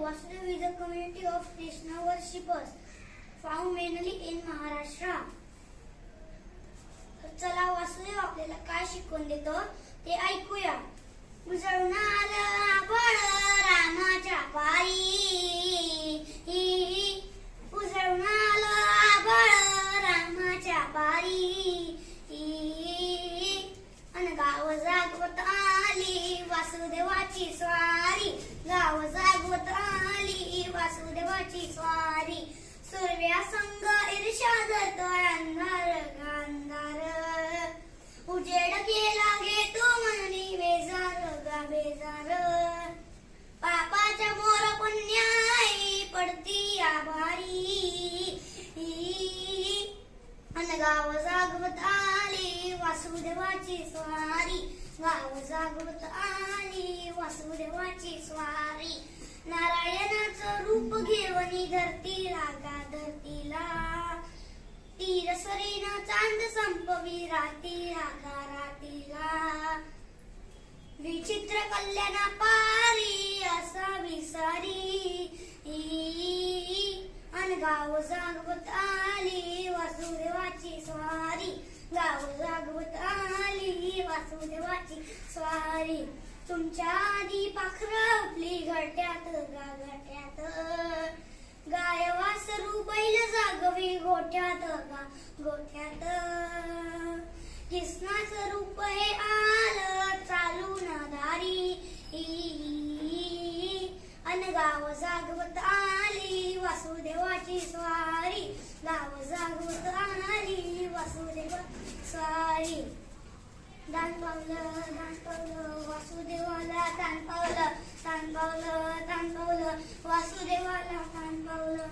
Vasudev is a community of Krishna worshippers found mainly in Maharashtra. चला वासुदेव आपल्याला काय शिकवून देतो ते ऐकूया. उजळून आलं आभाळ रामाच्या पायी, उजळून आलं आभाळ रामाच्या पायी, अन गाव जागवत आली वासुदेवाची स्वारी, गाव जागवत आली वासुदेवाची स्वारी. सूर्या संग ईर्ष्या धरतोय अंधार गांधार, उजेड केला घेतो मनी बेजार गा बेजार. पापाच्या मोर पुण्याई पडती आभारी, अन गाव जागवत आली वासुदेवाची स्वारी, गाव जागवत आली वासुदेवाची स्वारी. नारायणाचं रूप घेवनी धरतीला गा धरतीला, तीर सरीनं चांद संपवी रातीला गा रातीला. विचित्र कल्याण पारी असावी सारी, अन गाव जागवत आली वासुदेवाची स्वारी, गाव जागवत आली वासुदेवाची स्वारी. तुमच्या आधी पाखरं आपली घरट्यात गा घरट्यात, गाय वासरू बैल जागवी गोठ्यात गा गोठ्यात. कृष्णाचं रूप हे आलं चालून दारी, अन गाव जागवत आली वासुदेवाची स्वारी, गाव जागवत आली वासुदेवाची स्वारी. दान पावलं वासुदेवाला, दान पावलं वासुदेवाला, दान पावलं